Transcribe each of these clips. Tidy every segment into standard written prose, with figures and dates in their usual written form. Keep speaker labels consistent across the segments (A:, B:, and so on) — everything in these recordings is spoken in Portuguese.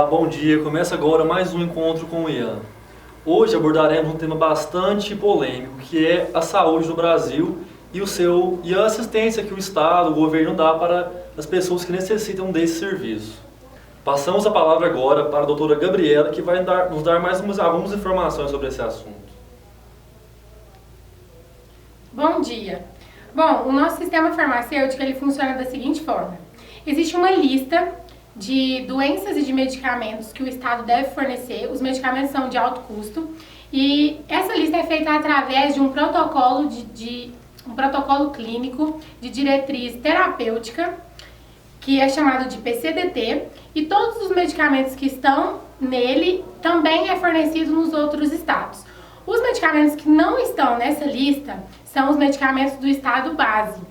A: bom dia. Começa agora mais um encontro com o Ian. Hoje abordaremos um tema bastante polêmico, que é a saúde no Brasil e a assistência que o Estado, o governo dá para as pessoas que necessitam desse serviço. Passamos a palavra agora para a doutora Gabriela, que vai nos dar algumas informações sobre esse assunto.
B: Bom dia. Bom, o nosso sistema farmacêutico ele funciona da seguinte forma. Existe uma lista de doenças e de medicamentos que o Estado deve fornecer. Os medicamentos são de alto custo e essa lista é feita através de um protocolo um protocolo clínico de diretriz terapêutica, que é chamado de PCDT, e todos os medicamentos que estão nele também é fornecido nos outros estados. Os medicamentos que não estão nessa lista são os medicamentos do estado base,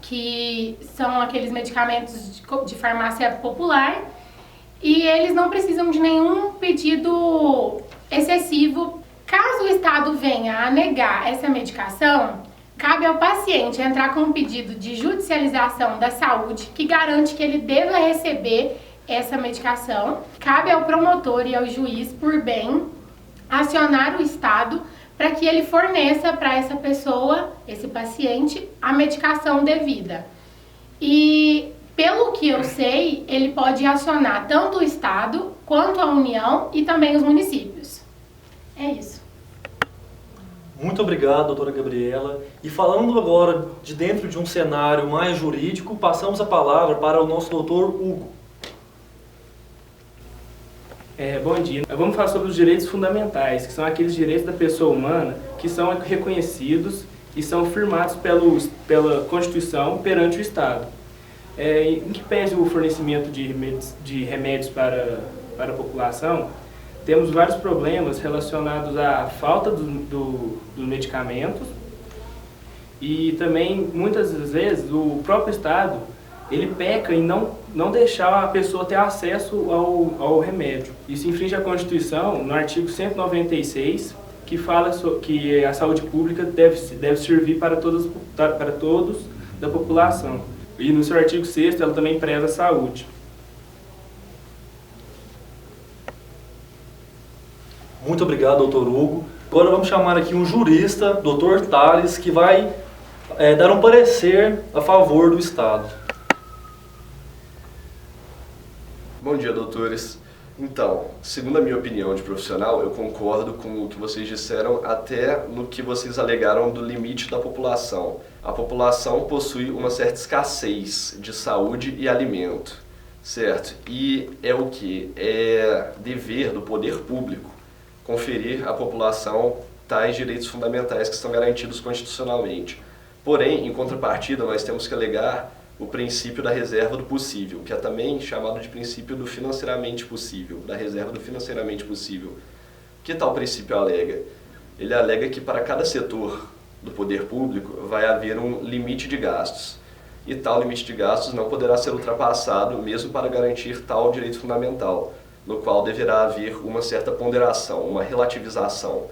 B: que são aqueles medicamentos de farmácia popular, e eles não precisam de nenhum pedido excessivo. Caso o Estado venha a negar essa medicação, cabe ao paciente entrar com um pedido de judicialização da saúde, que garante que ele deva receber essa medicação. Cabe ao promotor e ao juiz, por bem, acionar o Estado para que ele forneça para essa pessoa, esse paciente, a medicação devida. E, pelo que eu sei, ele pode acionar tanto o Estado, quanto a União e também os municípios. É isso.
A: Muito obrigado, doutora Gabriela. E falando agora de dentro de um cenário mais jurídico, passamos a palavra para o nosso doutor Hugo.
C: Bom dia. Vamos falar sobre os direitos fundamentais, que são aqueles direitos da pessoa humana que são reconhecidos e são firmados pela Constituição perante o Estado. Em que pese o fornecimento de remédios para a população, temos vários problemas relacionados à falta dos medicamentos e também, muitas vezes, o próprio Estado ele peca em não deixar a pessoa ter acesso ao remédio. Isso infringe a Constituição no artigo 196, que fala que a saúde pública deve servir para todos da população. E no seu artigo 6º, ela também preza a saúde.
A: Muito obrigado, doutor Hugo. Agora vamos chamar aqui um jurista, doutor Tales, que vai dar um parecer a favor do Estado.
D: Bom dia, doutores. Então, segundo a minha opinião de profissional, eu concordo com o que vocês disseram, até no que vocês alegaram do limite da população. A população possui uma certa escassez de saúde e alimento, certo? E é o que? É dever do poder público conferir à população tais direitos fundamentais que estão garantidos constitucionalmente. Porém, em contrapartida, nós temos que alegar o princípio da reserva do possível, que é também chamado de princípio do financeiramente possível, da reserva do financeiramente possível. Que tal princípio alega? Ele alega que para cada setor do poder público vai haver um limite de gastos, e tal limite de gastos não poderá ser ultrapassado mesmo para garantir tal direito fundamental, no qual deverá haver uma certa ponderação, uma relativização,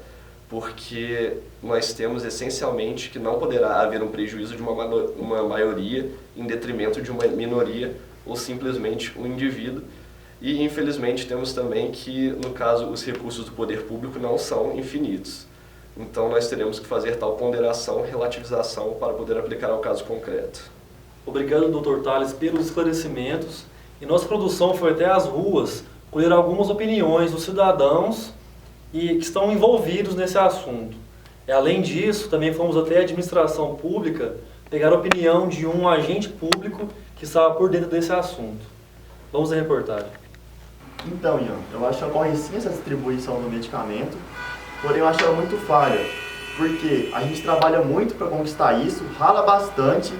D: porque nós temos essencialmente que não poderá haver um prejuízo de uma maioria em detrimento de uma minoria ou simplesmente um indivíduo. E infelizmente temos também que, no caso, os recursos do poder público não são infinitos. Então nós teremos que fazer tal ponderação, relativização para poder aplicar ao caso concreto.
A: Obrigado, doutor Tales, pelos esclarecimentos. E nossa produção foi até as ruas colher algumas opiniões dos cidadãos que estão envolvidos nesse assunto. E, além disso, também fomos até a administração pública pegar a opinião de um agente público que estava por dentro desse assunto. Vamos à reportagem.
E: Então, Ian, eu acho que ocorre sim essa distribuição do medicamento, porém eu acho ela muito falha, porque a gente trabalha muito para conquistar isso, rala bastante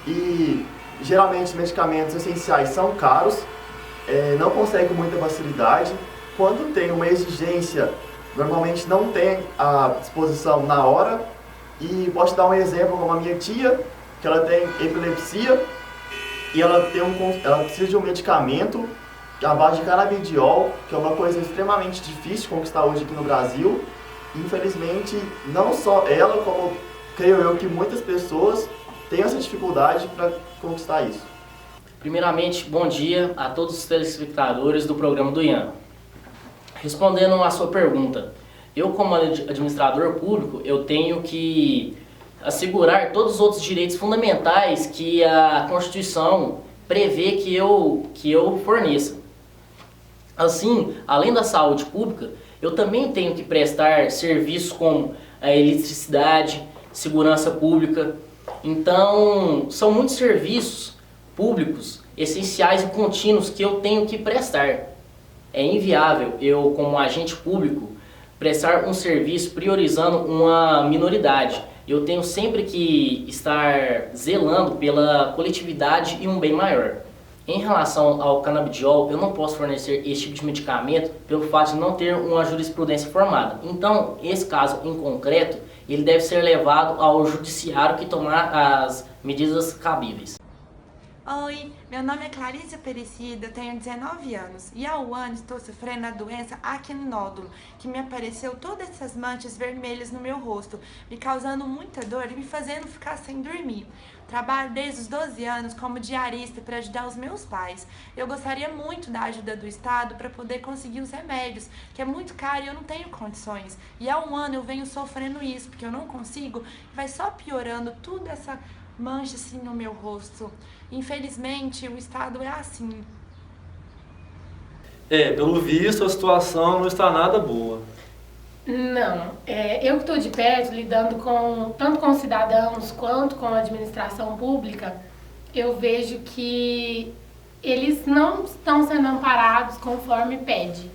E: e geralmente os medicamentos essenciais são caros, não consegue muita facilidade. Quando tem uma exigência, normalmente não tem a disposição na hora. E posso dar um exemplo como a minha tia, que ela tem epilepsia e ela precisa de um medicamento à base de canabidiol, que é uma coisa extremamente difícil de conquistar hoje aqui no Brasil. Infelizmente, não só ela, como creio eu que muitas pessoas têm essa dificuldade para conquistar isso.
F: Primeiramente, bom dia a todos os telespectadores do programa do Ian. Respondendo à sua pergunta, eu como administrador público, eu tenho que assegurar todos os outros direitos fundamentais que a Constituição prevê que eu forneça. Assim, além da saúde pública, eu também tenho que prestar serviços como a eletricidade, segurança pública. Então, são muitos serviços públicos essenciais e contínuos que eu tenho que prestar. É inviável eu, como agente público, prestar um serviço priorizando uma minoridade. Eu tenho sempre que estar zelando pela coletividade e um bem maior. Em relação ao canabidiol, eu não posso fornecer esse tipo de medicamento pelo fato de não ter uma jurisprudência formada. Então, esse caso em concreto, ele deve ser levado ao judiciário que tomar as medidas cabíveis.
G: Oi, meu nome é Clarice Aparecida, eu tenho 19 anos e há um ano estou sofrendo a doença acne-nódulo, que me apareceu todas essas manchas vermelhas no meu rosto, me causando muita dor e me fazendo ficar sem dormir. Trabalho desde os 12 anos como diarista para ajudar os meus pais. Eu gostaria muito da ajuda do Estado para poder conseguir os remédios, que é muito caro e eu não tenho condições. E há um ano eu venho sofrendo isso, porque eu não consigo, vai só piorando tudo essa mancha assim no meu rosto. Infelizmente, o Estado é assim.
A: Pelo visto, a situação não está nada boa.
B: Não, eu que estou de perto, lidando tanto com cidadãos quanto com a administração pública, eu vejo que eles não estão sendo amparados conforme pede.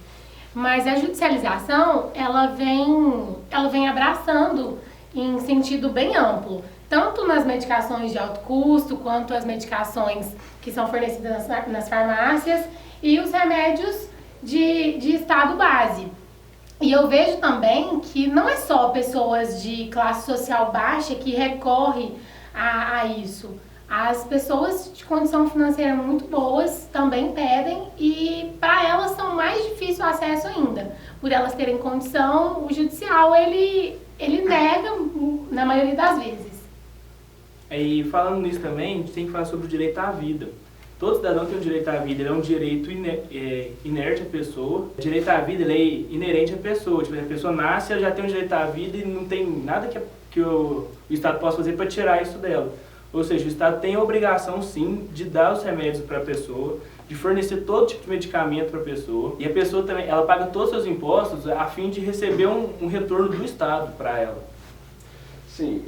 B: Mas a judicialização, ela vem abraçando em sentido bem amplo, tanto nas medicações de alto custo, quanto as medicações que são fornecidas nas farmácias e os remédios de estado base. E eu vejo também que não é só pessoas de classe social baixa que recorrem a isso. As pessoas de condição financeira muito boas também pedem e para elas são mais difícil o acesso ainda. Por elas terem condição, o judicial ele nega na maioria das vezes.
C: E falando nisso também, a gente tem que falar sobre o direito à vida. Todo cidadão tem o direito à vida, ele é um direito inerte à pessoa. O direito à vida ele é inerente à pessoa. Tipo, a pessoa nasce, ela já tem o direito à vida e não tem nada que o Estado possa fazer para tirar isso dela. Ou seja, o Estado tem a obrigação, sim, de dar os remédios para a pessoa, de fornecer todo tipo de medicamento para a pessoa. E a pessoa também, ela paga todos os seus impostos a fim de receber um retorno do Estado para ela.
D: Sim.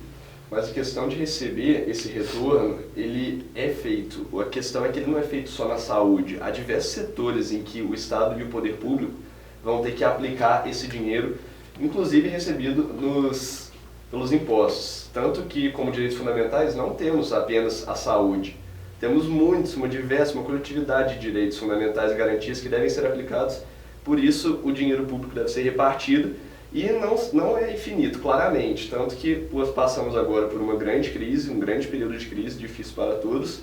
D: Mas a questão de receber esse retorno, ele é feito. A questão é que ele não é feito só na saúde. Há diversos setores em que o Estado e o poder público vão ter que aplicar esse dinheiro, inclusive recebido pelos impostos. Tanto que, como direitos fundamentais, não temos apenas a saúde. Temos muitos, uma coletividade de direitos fundamentais e garantias que devem ser aplicados. Por isso, o dinheiro público deve ser repartido. E não é infinito, claramente, tanto que passamos agora por uma grande crise, um grande período de crise, difícil para todos,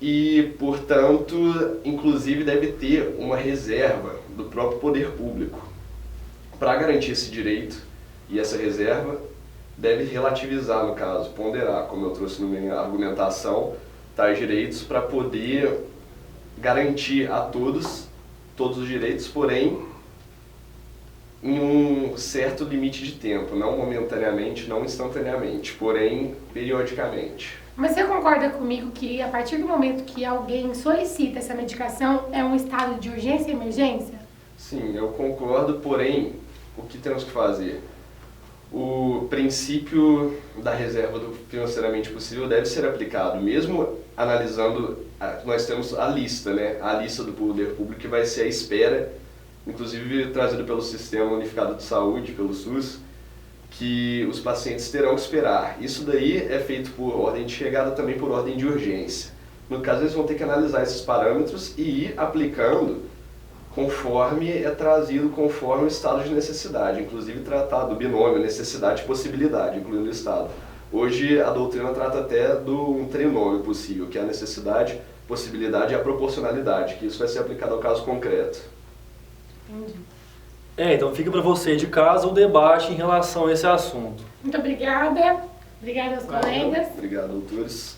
D: e, portanto, inclusive deve ter uma reserva do próprio poder público. Para garantir esse direito e essa reserva, deve relativizar, no caso, ponderar, como eu trouxe na minha argumentação, tais direitos para poder garantir a todos os direitos, porém, em um certo limite de tempo, não momentaneamente, não instantaneamente, porém periodicamente.
B: Mas você concorda comigo que a partir do momento que alguém solicita essa medicação é um estado de urgência e emergência?
D: Sim, eu concordo, porém, o que temos que fazer? O princípio da reserva do financeiramente possível deve ser aplicado, mesmo analisando, nós temos a lista, né? A lista do poder público que vai ser a espera, inclusive trazido pelo Sistema Unificado de Saúde, pelo SUS, que os pacientes terão que esperar. Isso daí é feito por ordem de chegada, também por ordem de urgência. No caso, eles vão ter que analisar esses parâmetros e ir aplicando conforme é trazido, conforme o estado de necessidade, inclusive tratar do binômio necessidade e possibilidade, incluindo o estado. Hoje a doutrina trata até um trinômio possível, que é a necessidade, possibilidade e a proporcionalidade, que isso vai ser aplicado ao caso concreto.
B: Entendi.
A: Então fica para você de casa o debate em relação a esse assunto.
B: Muito obrigada. Obrigada aos colegas.
D: Obrigado, doutores.